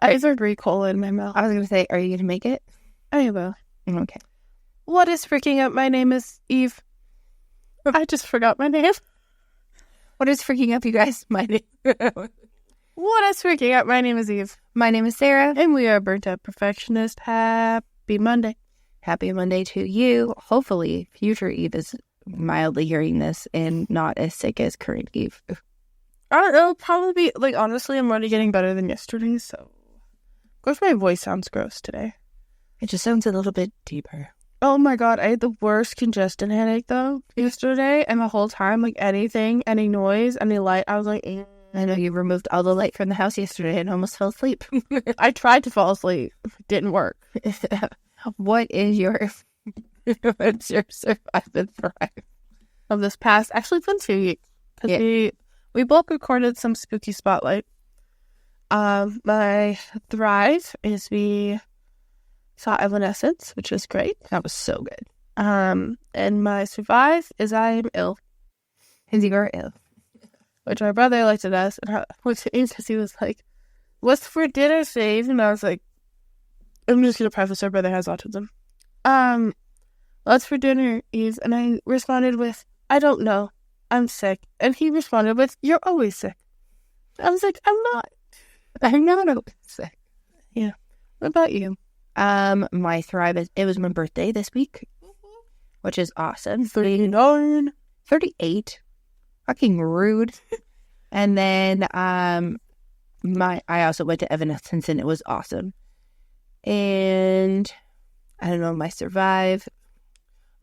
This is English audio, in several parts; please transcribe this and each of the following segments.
I heard recola in my mouth. I was going to say, are you going to make it? I will. Okay. What is freaking up? My name is Eve. I just forgot my name. What is freaking up, you guys? What is freaking up? My name is Eve. My name is Sarah. And we are Burnt Out Perfectionist. Happy Monday. Happy Monday to you. Hopefully, future Eve is mildly hearing this and not as sick as current Eve. It'll probably be, honestly, I'm already getting better than yesterday, so. Of course, my voice sounds gross today. It just sounds a little bit deeper. Oh my god, I had the worst congestion headache, though, yesterday, and the whole time, anything, any noise, any light, I was like, eh. I know you removed all the light from the house yesterday and almost fell asleep. I tried to fall asleep. It didn't work. What is your what's your survive and thrive of this past? Actually, it's been 2 weeks. Because we both recorded some spooky spotlight. My thrive is we saw Evanescence, which was great. That was so good. And my survive is I am ill. Because you are ill. Which my brother looked at us and because he was like, "What's for dinner, Steve?" And I was like, I'm just gonna preface our brother has autism. What's for dinner, Eve? And I responded with, I don't know. I'm sick. And he responded with, you're always sick. I was like, I'm not. I'm not always sick. Yeah. What about you? My thrive is, it was my birthday this week, which is awesome. 39. 38. Fucking rude. And then, I also went to Evanescence and it was awesome. And I don't know, my survive.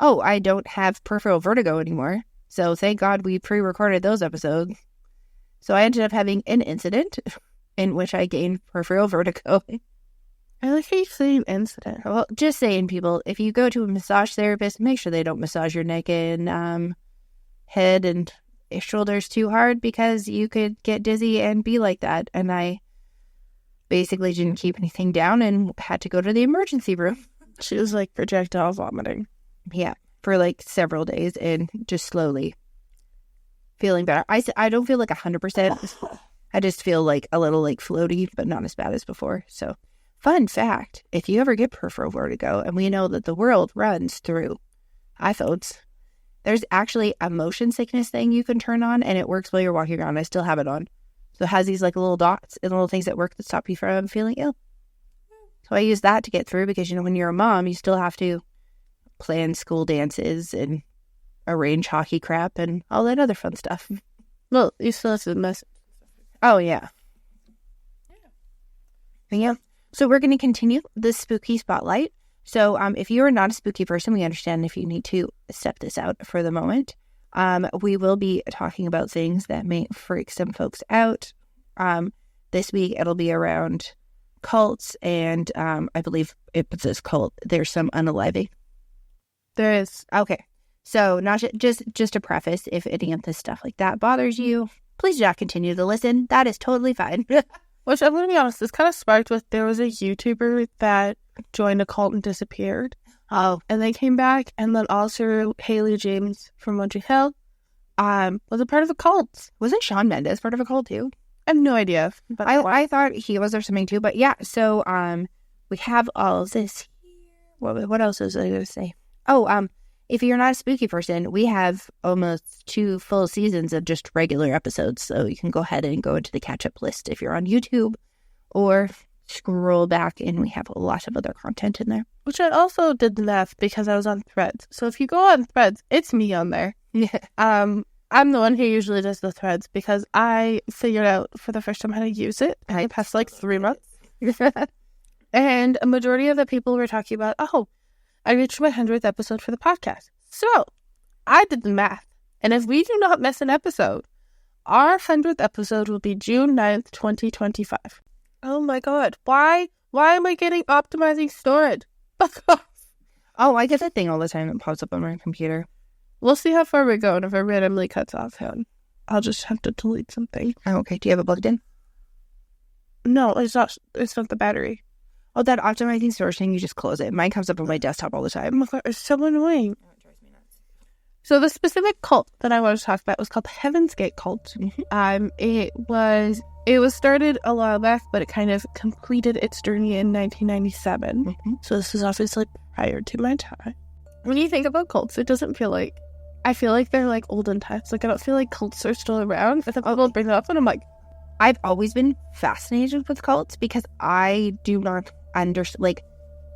Oh, I don't have peripheral vertigo anymore. So thank God we pre-recorded those episodes. So I ended up having an incident in which I gained peripheral vertigo. I like how you say an incident. Well, just saying, people, if you go to a massage therapist, make sure they don't massage your neck and head and shoulders too hard because you could get dizzy and be like that. And I basically didn't keep anything down and had to go to the emergency room. She was projectile vomiting. Yeah, for several days and just slowly feeling better. I don't feel 100%. I just feel a little floaty, but not as bad as before. So, fun fact, if you ever get peripheral vertigo, and we know that the world runs through iPhones, there's actually a motion sickness thing you can turn on and it works while you're walking around. I still have it on. So it has these little dots and little things at work that stop you from feeling ill. So I use that to get through because, when you're a mom, you still have to plan school dances and arrange hockey crap and all that other fun stuff. Well, you still have to mess. Oh, yeah. Yeah. So we're going to continue the spooky spotlight. So if you are not a spooky person, we understand if you need to step this out for the moment. We will be talking about things that may freak some folks out. This week, it'll be around cults, and I believe it says cult. There's some unaliving. There is. Okay. So not just a preface, if any of this stuff like that bothers you, please do not continue to listen. That is totally fine. Which I'm going to be honest, this kind of sparked with, there was a YouTuber that joined a cult and disappeared. Oh. And they came back, and then also Haley James from Montreal was a part of a cult. Wasn't Shawn Mendes part of a cult too? I have no idea. But I thought he was or something too, but yeah, so we have all of this here. What else was I going to say? Oh, if you're not a spooky person, we have almost 2 full seasons of just regular episodes, so you can go ahead and go into the catch-up list if you're on YouTube, or scroll back and we have a lot of other content in there. Which I also did the math because I was on Threads. So if you go on Threads, it's me on there. Yeah. I'm the one who usually does the Threads because I figured out for the first time how to use it in the past 3 months. And a majority of the people were talking about, I reached my 100th episode for the podcast. So, I did the math. And if we do not miss an episode, our 100th episode will be June 9th, 2025. Oh my god. Why am I getting optimizing storage? Fuck off. Oh, I get that thing all the time that pops up on my computer. We'll see how far we go, and if it randomly cuts off, I'll just have to delete something. Oh, okay. Do you have it plugged in? No, it's not the battery. Oh, that optimizing storage thing, you just close it. Mine comes up on my desktop all the time. Oh my god, it's so annoying. Oh, it drives me nuts. So the specific cult that I want to talk about was called the Heaven's Gate cult. It was started a while back, but it kind of completed its journey in 1997. So this is obviously prior to my time. When you think about cults, it doesn't feel like, I feel like they're like olden times. Like, I don't feel like cults are still around, but then people bring them up and I'm like, I've always been fascinated with cults because I do not understand, like,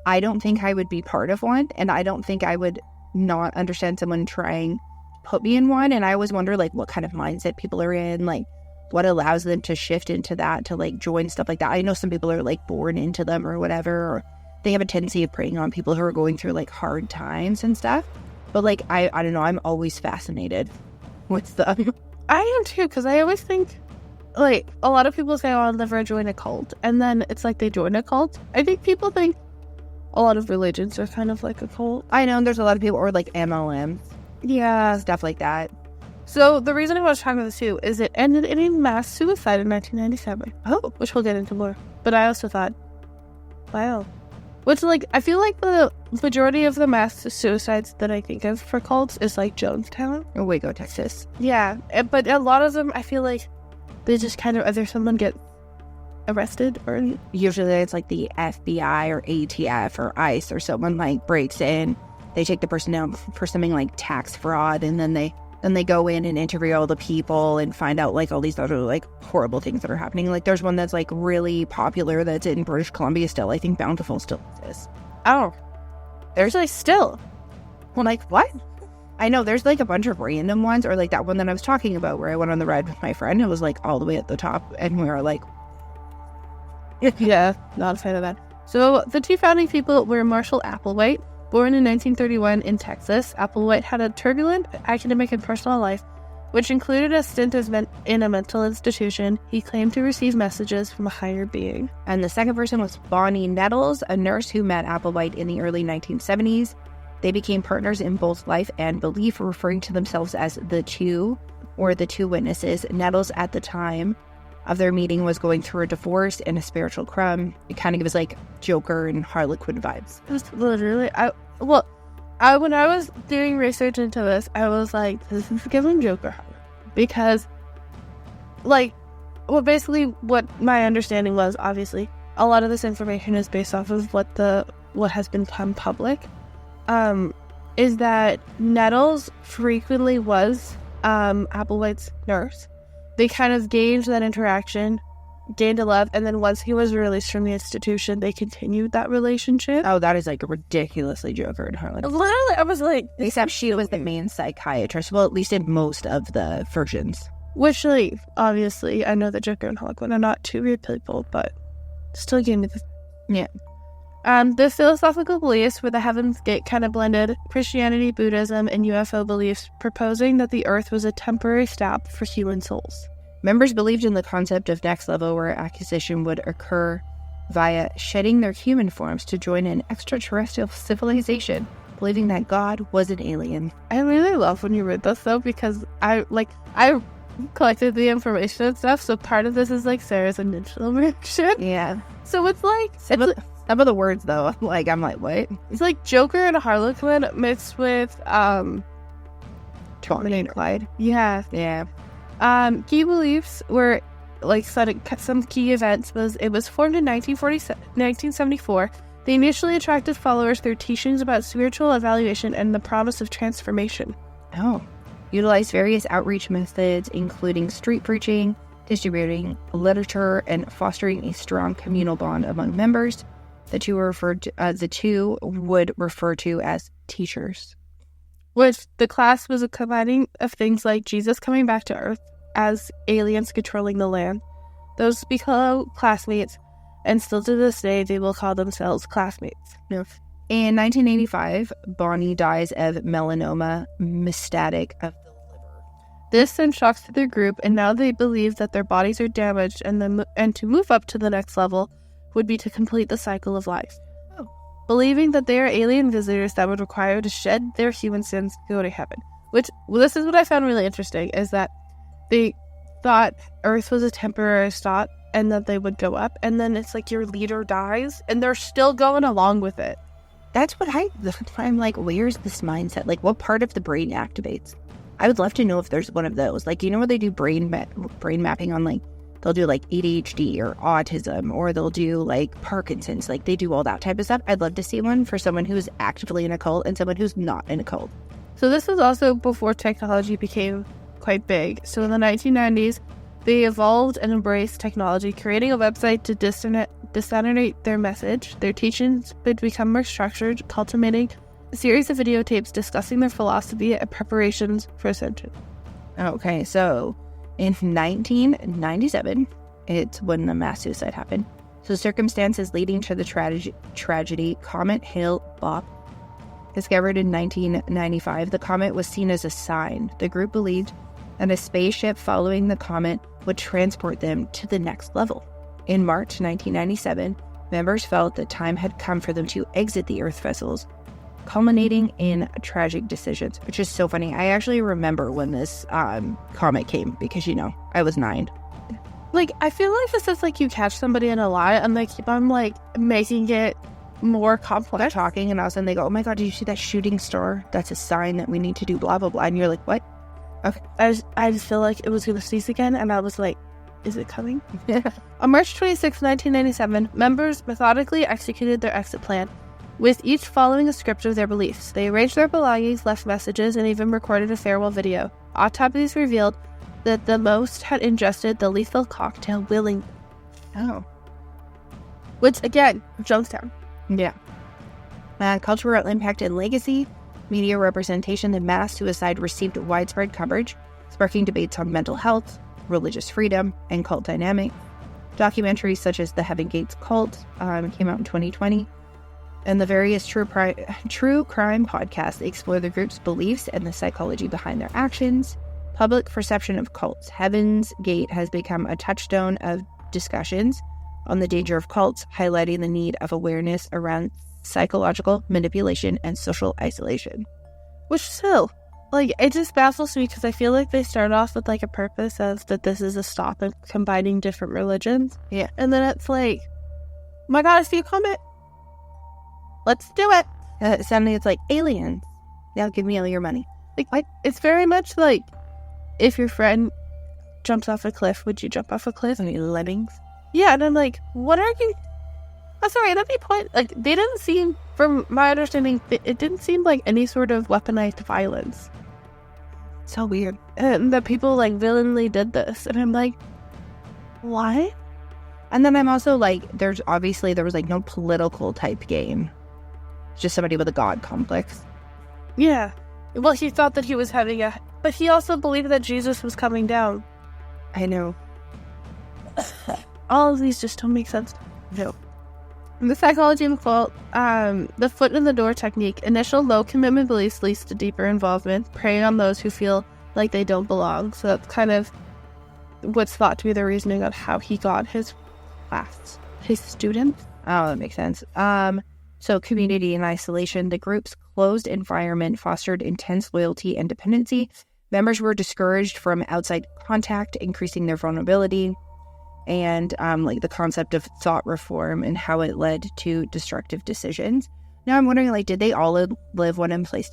I don't think I would be part of one, and I don't think I would not understand someone trying to put me in one. And I always wonder, like, what kind of mindset people are in, like, what allows them to shift into that, to, like, join stuff like that. I know some people are, like, born into them or whatever, or they have a tendency of preying on people who are going through, like, hard times and stuff. But, like, I don't know, I'm always fascinated with stuff. I am too, because I always think, like, a lot of people say, oh, I'll never join a cult. And then it's like they join a cult. I think people think a lot of religions are kind of like a cult. I know there's a lot of people, or like MLM. Yeah. Stuff like that. So the reason I want to talk about this too is it ended in a mass suicide in 1997. Oh. Which we'll get into more. But I also thought, wow. Which, like, I feel like the majority of the mass suicides that I think of for cults is like Jonestown. Or Waco, Texas. Yeah. But a lot of them, I feel like they just kind of, either someone gets arrested or... Usually it's like the FBI or ATF or ICE or someone, like, breaks in. They take the person down for something like tax fraud, and then they go in and interview all the people and find out, like, all these other, like, horrible things that are happening. Like, there's one that's, like, really popular that's in British Columbia still. I think Bountiful still exists. Oh. There's, like, still. Well, like, what? I know, there's, like, a bunch of random ones, or, like, that one that I was talking about where I went on the ride with my friend. It was, like, all the way at the top, and we were, like... Yeah, not a fan of that. So, the two founding people were Marshall Applewhite. Born in 1931 in Texas, Applewhite had a turbulent academic and personal life, which included a stint in a mental institution. He claimed to receive messages from a higher being. And the second person was Bonnie Nettles, a nurse who met Applewhite in the early 1970s. They became partners in both life and belief, referring to themselves as the two, or the two witnesses. Nettles, at the time of their meeting, was going through a divorce and a spiritual crumb. It kind of gives, like, Joker and Harlequin vibes. It was literally... when I was doing research into this, I was like, this is giving Joker. Because, like, well, basically what my understanding was, obviously, a lot of this information is based off of what has become public, is that Nettles frequently was Applewhite's nurse. They kind of gained that interaction, gained a love, and then once he was released from the institution, they continued that relationship. Oh, that is, like, ridiculously Joker and Harlequin. Literally, I was like... Except she was the main psychiatrist. Well, at least in most of the versions. Which, like, obviously, I know that Joker and Harlequin are not two weird people, but still gave me the... Yeah. The philosophical beliefs with the Heaven's Gate kind of blended Christianity, Buddhism, and UFO beliefs, proposing that the Earth was a temporary stop for human souls. Members believed in the concept of next level, where acquisition would occur via shedding their human forms to join an extraterrestrial civilization, believing that God was an alien. I really love when you read this, though, because I collected the information and stuff, so part of this is, like, Sarah's initial reaction. Yeah. So it's like... Some of the words, though, like, I'm like, what? It's like Joker and Harlequin mixed with, Bonnie and Clyde. Yeah. Yeah. Key beliefs were, like, some key events was, it was formed in 1974. They initially attracted followers through teachings about spiritual evaluation and the promise of transformation. Oh. Utilized various outreach methods, including street preaching, distributing literature, and fostering a strong communal bond among members. The two would refer to as teachers. Which the class was a combining of things like Jesus coming back to Earth as aliens controlling the land. Those become classmates, and still to this day, they will call themselves classmates. No. In 1985, Bonnie dies of melanoma metastatic of the liver. This sent shocks to their group, and now they believe that their bodies are damaged, and to move up to the next level would be to complete the cycle of life. Oh. Believing that they are alien visitors that would require to shed their human sins to go to heaven. Which, well, this is what I found really interesting, is that they thought Earth was a temporary stop, and that they would go up, and then it's like your leader dies, and they're still going along with it. that's what I'm like, where's this mindset? Like, what part of the brain activates? I would love to know if there's one of those. Like, you know where they do brain mapping on, like, they'll do, like, ADHD or autism, or they'll do, like, Parkinson's. Like, they do all that type of stuff. I'd love to see one for someone who's actively in a cult and someone who's not in a cult. So this was also before technology became quite big. So in the 1990s, they evolved and embraced technology, creating a website to disseminate their message. Their teachings would become more structured, culminating a series of videotapes discussing their philosophy and preparations for ascension. Okay, so in 1997, it's when the mass suicide happened. So circumstances leading to the tragedy, Comet Hale-Bopp, discovered in 1995, the comet was seen as a sign. The group believed that a spaceship following the comet would transport them to the next level. In March 1997, members felt the time had come for them to exit the Earth vessels, culminating in tragic decisions, which is so funny. I actually remember when this comet came because, I was 9. Like, I feel like this is like you catch somebody in a lie and they keep on, like, making it more complex. Talking, and all of a sudden they go, oh my God, did you see that shooting star? That's a sign that we need to do blah, blah, blah. And you're like, what? Okay. I just feel like it was going to cease again, and I was like, is it coming? On March 26, 1997, members methodically executed their exit plan, with each following a script of their beliefs. They arranged their belongings, left messages, and even recorded a farewell video. Autopsies revealed that the most had ingested the lethal cocktail willingly. Oh. Which, again, Jonestown. Yeah. Cultural impact and legacy. Media representation of mass suicide received widespread coverage, sparking debates on mental health, religious freedom, and cult dynamics. Documentaries such as The Heaven Gates Cult came out in 2020. And the various true crime podcasts explore the group's beliefs and the psychology behind their actions. Public perception of cults. Heaven's Gate has become a touchstone of discussions on the danger of cults, highlighting the need of awareness around psychological manipulation and social isolation. Which still, like, it just baffles me because I feel like they start off with, like, a purpose of that this is a stop in combining different religions. Yeah. And then it's like, oh my God, I see a comet. Let's do it. Suddenly it's like, aliens. Now give me all your money. Like, what? It's very much like, if your friend jumps off a cliff, would you jump off a cliff? I mean, lemmings. Yeah, and I'm like, what are you... Oh, sorry, at any point, like, they didn't seem, from my understanding, it didn't seem like any sort of weaponized violence. So weird. And that people, like, villainly did this. And I'm like, why? And then I'm also like, there was like no political type game. It's just somebody with a god complex. Yeah. Well, he thought that he was having a... But he also believed that Jesus was coming down. I know. All of these just don't make sense. No. The psychology of the cult, the foot in the door technique. Initial low commitment beliefs leads to deeper involvement, preying on those who feel like they don't belong. So that's kind of what's thought to be the reasoning on how he got his class, his students. Oh, that makes sense. So community and isolation. The group's closed environment fostered intense loyalty and dependency. Members were discouraged from outside contact, increasing their vulnerability. And like the concept of thought reform and how it led to destructive decisions. Now I'm wondering, like, did they all live one place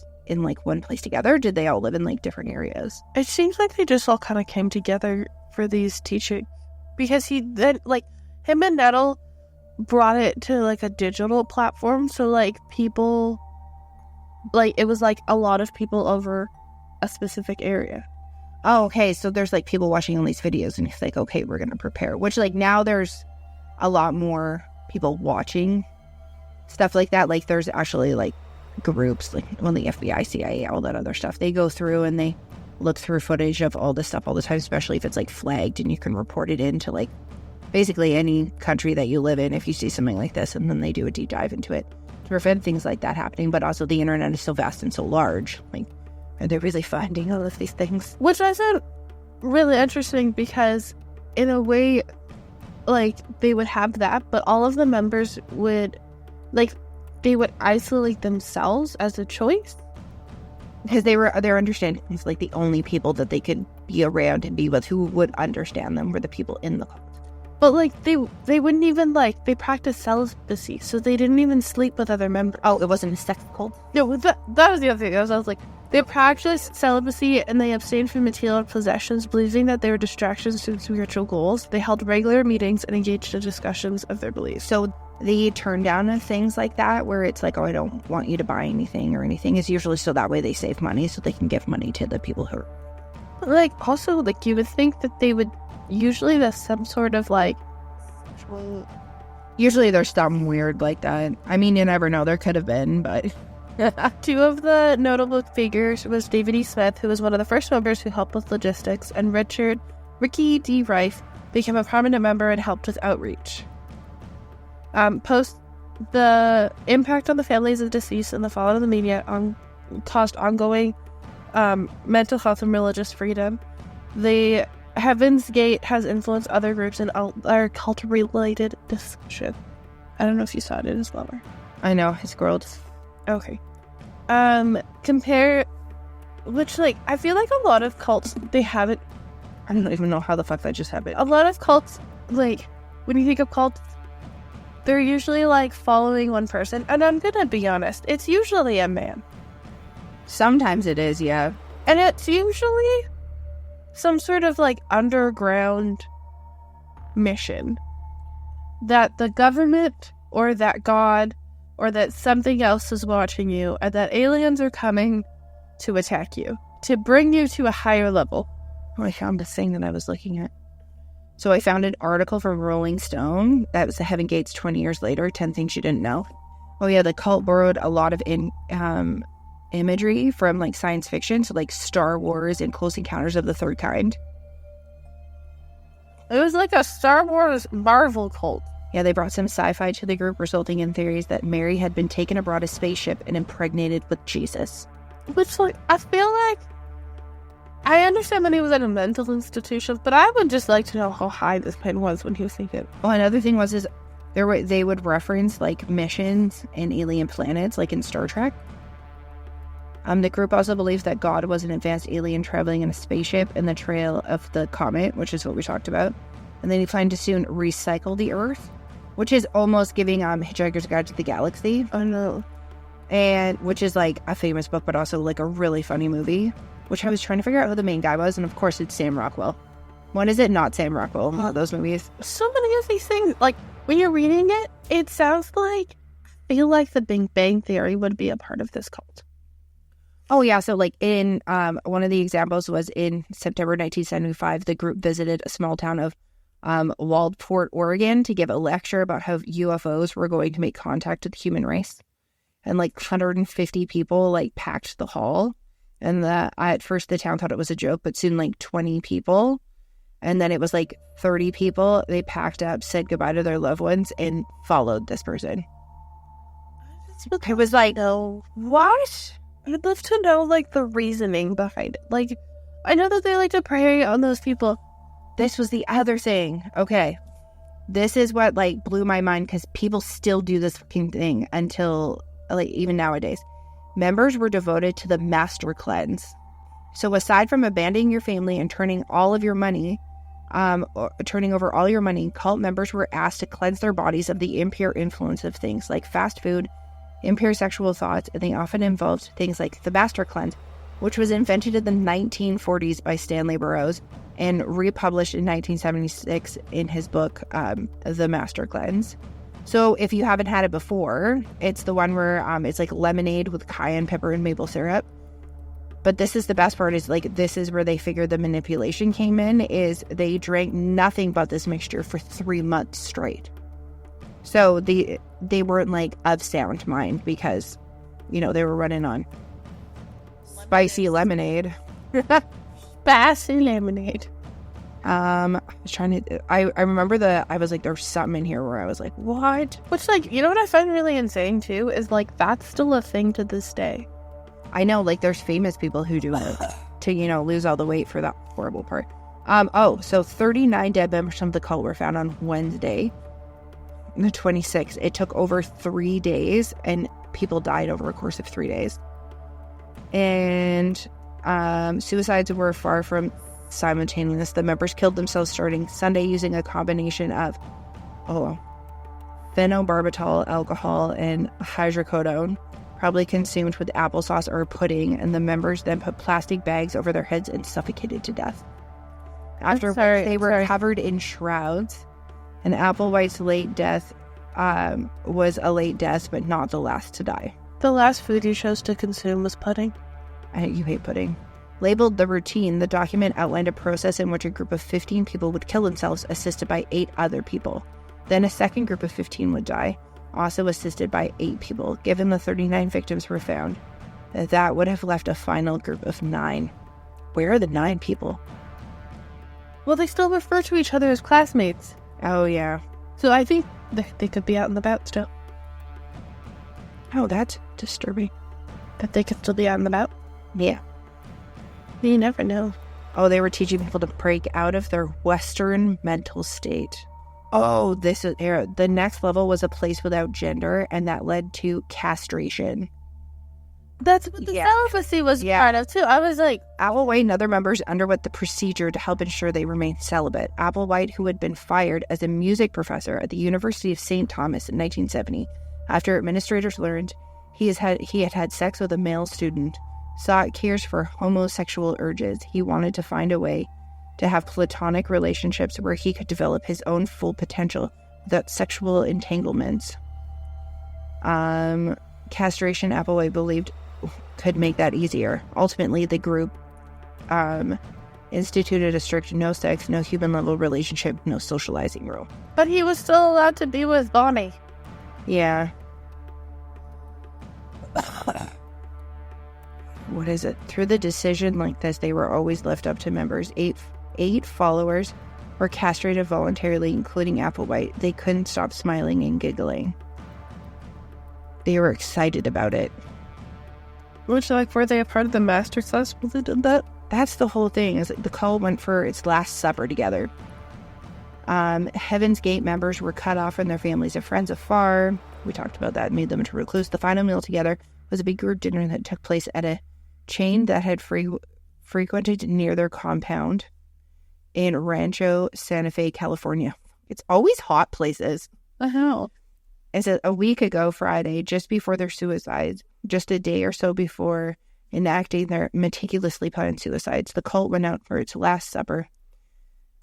together? Or did they all live in, like, different areas? It seems like they just all kind of came together for these teachings. Because he then, like, him and Nettle brought it to, like, a digital platform. So, like, people, like, it was, like, a lot of people over a specific area. Oh, okay. So there's, like, people watching all these videos and it's like, okay, we're going to prepare. Which, like, now there's a lot more people watching stuff like that. Like, there's actually, like, groups, like, well, the FBI, CIA, all that other stuff. They go through and they look through footage of all this stuff all the time, especially if it's, like, flagged and you can report it into, like, basically any country that you live in if you see something like this. And then they do a deep dive into it to prevent things like that happening. But also the internet is so vast and so large. Like, and they're really finding all of these things. Which I found really interesting because, in a way, like, they would have that, but all of the members would, like, they would isolate themselves as a choice. Because their understanding is, like, the only people that they could be around and be with who would understand them were the people in the cult. But, like, they wouldn't even, like, they practiced celibacy, so they didn't even sleep with other members. Oh, it wasn't a sex cult? No, that was the other thing. I was like, they practiced celibacy and they abstained from material possessions, believing that they were distractions to spiritual goals. They held regular meetings and engaged in discussions of their beliefs. So the turn down of things like that, where it's like, oh, I don't want you to buy anything or anything, is usually so that way they save money so they can give money to the people who are... Like, also, like, you would think that they would... Usually there's some sort of, like... Usually there's something weird like that. I mean, you never know. There could have been, but... Two of the notable figures was David E. Smith, who was one of the first members who helped with logistics, and Ricky D. Rife became a prominent member and helped with outreach. Post the impact on the families of deceased and the fallout of the media caused ongoing mental health and religious freedom. The Heaven's Gate has influenced other groups in our cult-related discussion. I don't know if you saw it as well. I know, I scrolled. Okay. Which, like, I feel like a lot of cults, they haven't... I don't even know how the fuck that just happened. A lot of cults, like, when you think of cults, they're usually, like, following one person. And I'm gonna be honest, it's usually a man. Sometimes it is, yeah. And it's usually some sort of, like, underground mission that the government or that God or that something else is watching you and that aliens are coming to attack you, to bring you to a higher level. Oh, I found this thing that I was looking at. So I found an article from Rolling Stone that was the Heaven Gates 20 years later, 10 things you didn't know. Oh yeah, the cult borrowed a lot of imagery from, like, science fiction, so, like, Star Wars and Close Encounters of the Third Kind. It was like a Star Wars Marvel cult. Yeah, they brought some sci-fi to the group, resulting in theories that Mary had been taken aboard a spaceship and impregnated with Jesus. Which, like, I feel like... I understand that he was at a mental institution, but I would just like to know how high this man was when he was thinking. Oh, another thing was they would reference, like, missions and alien planets, like in Star Trek. The group also believes that God was an advanced alien traveling in a spaceship in the trail of the comet, which is what we talked about. And then he planned to soon recycle the Earth, which is almost giving Hitchhiker's Guide to the Galaxy. Oh, no. And which is, like, a famous book, but also, like, a really funny movie, which I was trying to figure out who the main guy was, and of course it's Sam Rockwell. When is it not Sam Rockwell? Those movies. So many of these things, like, when you're reading it, it sounds like, I feel like the Big Bang Theory would be a part of this cult. Oh, yeah. So, like, in one of the examples was in September 1975, the group visited a small town of Waldport, Oregon, to give a lecture about how UFOs were going to make contact with the human race. And, like, 150 people, like, packed the hall. And at first the town thought it was a joke, but soon, like, 20 people. And then it was, like, 30 people. They packed up, said goodbye to their loved ones, and followed this person. It was like, no, what? I'd love to know, like, the reasoning behind it. Like, I know that they like to prey on those people. This was the other thing. Okay. This is what, like, blew my mind, because people still do this fucking thing until, like, even nowadays. Members were devoted to the master cleanse. So aside from abandoning your family and turning all of your money, turning over all your money, cult members were asked to cleanse their bodies of the impure influence of things like fast food, impure sexual thoughts, and they often involved things like the master cleanse, which was invented in the 1940s by Stanley Burroughs and republished in 1976 in his book, The Master Cleanse. So if you haven't had it before, it's the one where it's like lemonade with cayenne pepper and maple syrup. But this is the best part, is like, this is where they figured the manipulation came in, is they drank nothing but this mixture for 3 months straight. So they weren't, like, of sound mind, because, you know, they were running on spicy lemonade. Spicy lemonade. I was trying to, I remember I was like, there's something in here where I was like, what? Which, like, you know what I find really insane too, is, like, that's still a thing to this day. I know, like, there's famous people who do it to, you know, lose all the weight for that horrible part. So 39 dead members of the cult were found on Wednesday, the 26th. It took over 3 days, and people died over a course of 3 days. And suicides were far from simultaneous. The members killed themselves starting Sunday using a combination of phenobarbital alcohol and hydrocodone, probably consumed with applesauce or pudding, and the members then put plastic bags over their heads and suffocated to death. After they were covered in shrouds. And Applewhite's late death was a late death, but not the last to die. The last food you chose to consume was pudding. You hate pudding. Labeled The Routine, the document outlined a process in which a group of 15 people would kill themselves, assisted by 8 other people. Then a second group of 15 would die, also assisted by 8 people. Given the 39 victims were found, that would have left a final group of 9. Where are the 9 people? Well, they still refer to each other as classmates. Oh, yeah. So I think they could be out and about still. Oh, that's disturbing. That they could still be out and about? Yeah. You never know. Oh, they were teaching people to break out of their Western mental state. Oh, this is the next level was a place without gender, and that led to castration. That's what the celibacy was part of, too. I was like... Applewhite and other members underwent the procedure to help ensure they remained celibate. Applewhite, who had been fired as a music professor at the University of St. Thomas in 1970, after administrators learned he had had sex with a male student, sought cures for homosexual urges. He wanted to find a way to have platonic relationships where he could develop his own full potential without sexual entanglements. Castration, Applewhite believed, could make that easier. Ultimately, the group instituted a strict no sex, no human level relationship, no socializing rule. But he was still allowed to be with Bonnie. Yeah. What is it? Through the decision like this, they were always left up to members. Eight followers were castrated voluntarily, including Applewhite. They couldn't stop smiling and giggling. They were excited about it. Which, like, were they a part of the master class when they did that? That's the whole thing, is the cult went for its last supper together. Heaven's Gate members were cut off from their families and friends afar. We talked about that, made them into recluse. The final meal together was a big group dinner that took place at a chain that had frequented near their compound in Rancho Santa Fe, California. It's always hot places. The hell? It's a week ago Friday, just before their suicides, just a day or so before enacting their meticulously planned suicides, the cult went out for its last supper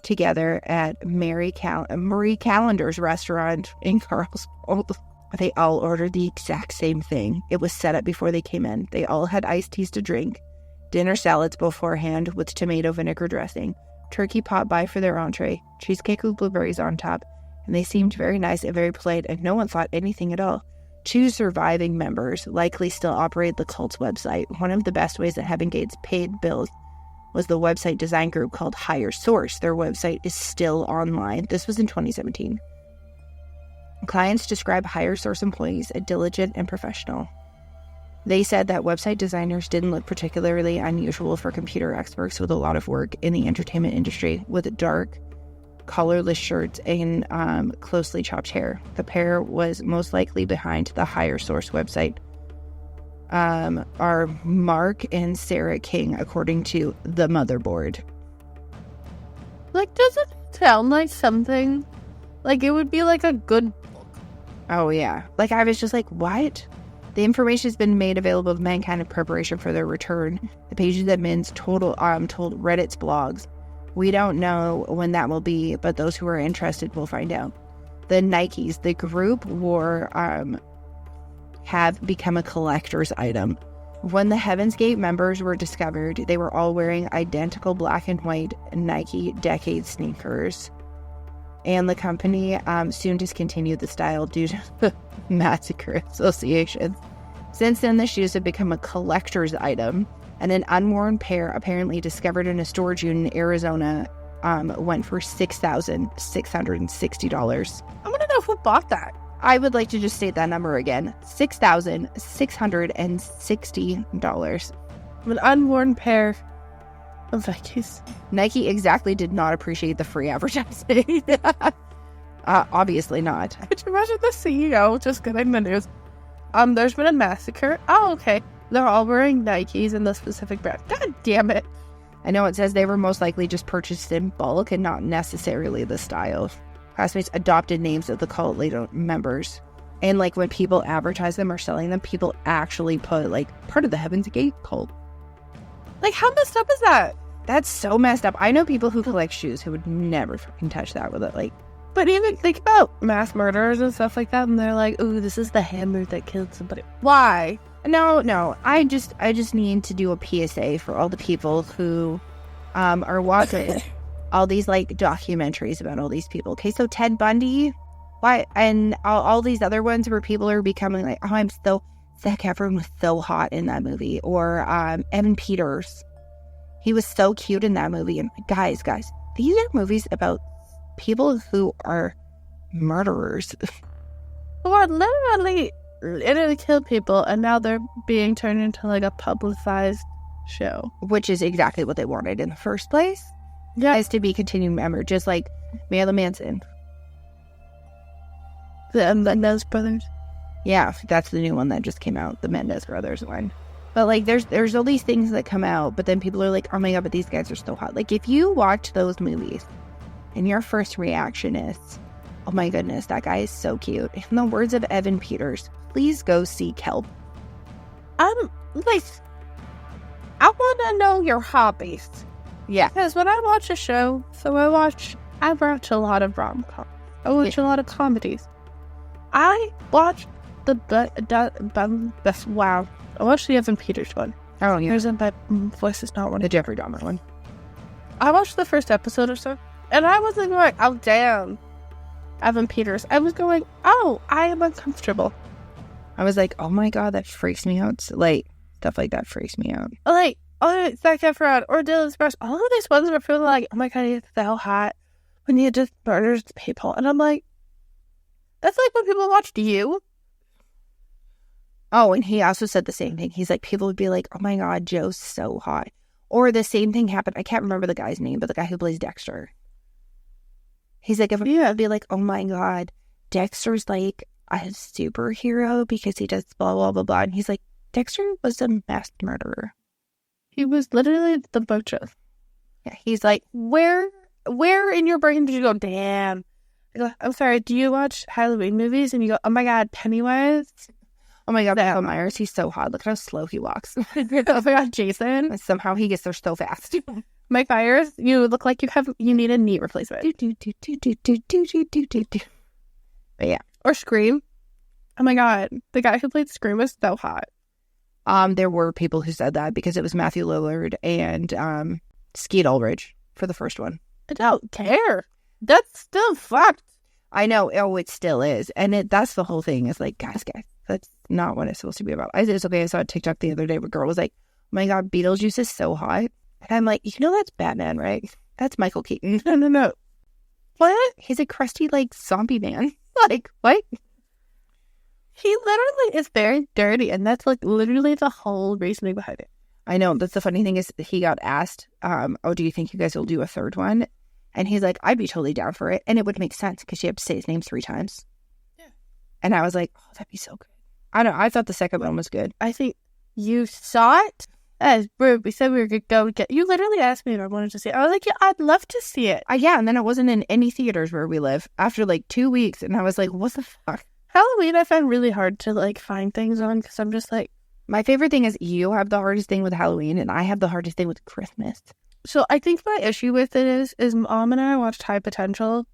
together at Marie Callender's restaurant in Carlsbad. They all ordered the exact same thing. It was set up before they came in. They all had iced teas to drink, dinner salads beforehand with tomato vinegar dressing, turkey pot pie for their entree, cheesecake with blueberries on top, and they seemed very nice and very polite, and no one thought anything at all. 2 surviving members likely still operate the cult's website. One of the best ways that Heaven Gates paid bills was the website design group called Higher Source. Their website is still online. This was in 2017. Clients describe Higher Source employees as diligent and professional. They said that website designers didn't look particularly unusual for computer experts with a lot of work in the entertainment industry, with dark, collarless shirts and closely chopped hair. The pair was most likely behind the Higher Source website. Are Mark and Sarah King, according to the motherboard. Like, does it sound like something? Like, it would be like a good book. Oh, yeah. Like, I was just like, what? The information has been made available to mankind in preparation for their return. The pages admins told Reddit's blogs. We don't know when that will be, but those who are interested will find out. The Nikes the group wore have become a collector's item. When the Heaven's Gate members were discovered, they were all wearing identical black and white Nike Decade sneakers. And the company soon discontinued the style due to the massacre associations. Since then, the shoes have become a collector's item, and an unworn pair apparently discovered in a storage unit in Arizona went for $6,660. I want to know who bought that. I would like to just state that number again. $6,660. An unworn pair of Nikes. Nike exactly did not appreciate the free advertising. Obviously not. Could you imagine the CEO just getting the news? There's been a massacre. Oh, okay. They're all wearing Nikes in the specific brand. God damn it. I know it says they were most likely just purchased in bulk and not necessarily the style. Classmates adopted names of the cult members. And, like, when people advertise them or selling them, people actually put, like, part of the Heaven's Gate cult. Like, how messed up is that? That's so messed up. I know people who collect shoes who would never fucking touch that with it. Like, but even think about mass murderers and stuff like that, and they're like, "Ooh, this is the hammer that killed somebody." Why? No. I just need to do a PSA for all the people who are watching all these, like, documentaries about all these people. Okay, so Ted Bundy, why, and all these other ones where people are becoming like, oh, Zac Efron was so hot in that movie, or Evan Peters, he was so cute in that movie. And guys, these are movies about people who are murderers, who are literally killed people, and now they're being turned into, like, a publicized show, which is exactly what they wanted in the first place. Yeah, is to be continued member, just like Marilyn Manson. The Mendez brothers. Yeah, that's the new one that just came out, the Mendez brothers one. But, like, there's all these things that come out, but then people are like, oh my god, but these guys are so hot. Like, if you watch those movies and your first reaction is, oh my goodness, that guy is so cute, in the words of Evan Peters, please go see Kelp. Like, I want to know your hobbies. Yeah. Because when I watch a show, I watch a lot of rom-coms. I watch a lot of comedies. I watched I watched the Evan Peters one. Oh, yeah. My voice is not one. The Jeffrey Dahmer one. I watched the first episode or so, and I wasn't going, oh, damn, Evan Peters. I was going, oh, I am uncomfortable. I was like, oh my god, that freaks me out. Like, stuff like that freaks me out. Like, oh, Zac Efron or Dylan Sparks, all of these ones were feeling like, oh my god, he's so hot when he just murders people. And I'm like, that's like when people watched You. Oh, and he also said the same thing. He's like, people would be like, oh my god, Joe's so hot. Or the same thing happened. I can't remember the guy's name, but the guy who plays Dexter. He's like, I'd be like, oh my god, Dexter's like a superhero because he does blah, blah, blah, blah. And he's like, Dexter was a mass murderer. He was literally the butcher. Yeah, he's like, where in your brain did you go, damn? I go, I'm sorry, do you watch Halloween movies? And you go, oh my god, Pennywise? Oh my god, Michael Myers, he's so hot. Look how slow he walks. Oh my god, Jason. And somehow he gets there so fast. Mike Myers, you look like you need a knee replacement. But yeah. Or Scream. Oh my god, the guy who played Scream was so hot. There were people who said that because it was Matthew Lillard and Skeet Ulrich for the first one. I don't care. That's still fucked. I know. Oh, it still is. And that's the whole thing. It's like, guys, that's not what it's supposed to be about. It's okay. I saw a TikTok the other day where a girl was like, oh my god, Beetlejuice is so hot. And I'm like, you know that's Batman, right? That's Michael Keaton. No. What? He's a crusty, like, zombie man. Like, what? He literally is very dirty, and that's, like, literally the whole reasoning behind it. I know. That's the funny thing is he got asked, oh, do you think you guys will do a third one? And he's like, I'd be totally down for it. And it would make sense because you have to say his name 3 times. Yeah. And I was like, oh, that'd be so good. I don't know. I thought the second one was good. I think you saw it. As we said we were going to go get. You literally asked me if I wanted to see it. I was like, yeah, I'd love to see it. Yeah, and then it wasn't in any theaters where we live after like 2 weeks. And I was like, what the fuck? Halloween, I find really hard to like find things on because I'm just like. My favorite thing is you have the hardest thing with Halloween and I have the hardest thing with Christmas. So I think my issue with it is Mom and I watched High Potential.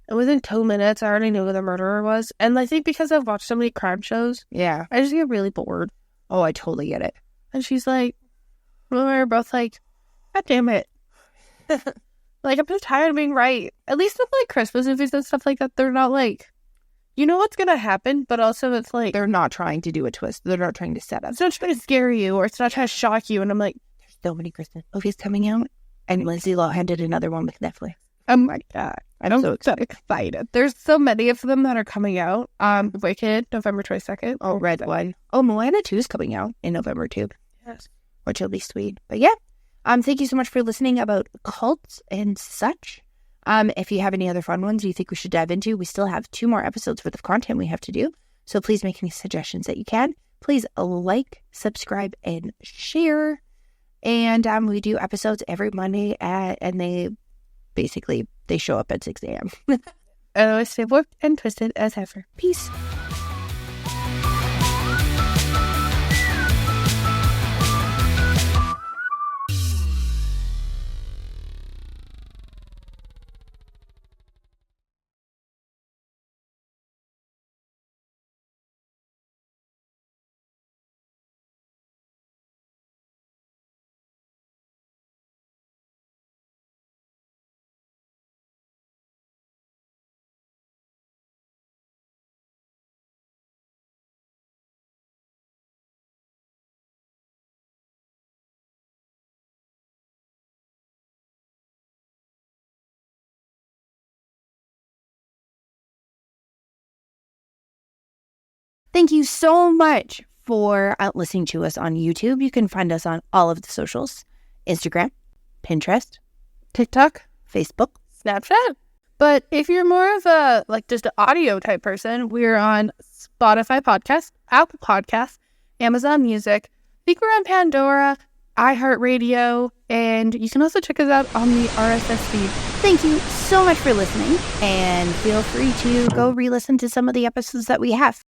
And within 2 minutes, I already knew who the murderer was. And I think because I've watched so many crime shows, yeah, I just get really bored. Oh, I totally get it. And she's like, well, we're both like, god damn it. Like, I'm just tired of being right. At least with like Christmas movies and stuff like that, they're not like, you know what's going to happen, but also it's like, they're not trying to do a twist. They're not trying to set up. It's not trying to scare you or it's not trying to shock you. And I'm like, there's so many Christmas movies coming out. And Lindsay Lohan did another one with Netflix. Oh my god. I'm so excited. There's so many of them that are coming out. Wicked, November 22nd. Oh, Red One. Oh, Moana 2 is coming out in November too. Yes. Which will be sweet. But yeah. Thank you so much for listening about cults and such. If you have any other fun ones you think we should dive into, we still have 2 more episodes worth of content we have to do. So please make any suggestions that you can. Please like, subscribe, and share. And we do episodes every Monday and they show up at 6 a.m. And always stay warped and twisted as ever. Peace. Thank you so much for listening to us on YouTube. You can find us on all of the socials: Instagram, Pinterest, TikTok, Facebook, Snapchat. But if you're more of a, just an audio type person, we're on Spotify Podcast, Apple Podcasts, Amazon Music. I think we're on Pandora, iHeartRadio, and you can also check us out on the RSS feed. Thank you so much for listening, and feel free to go re-listen to some of the episodes that we have.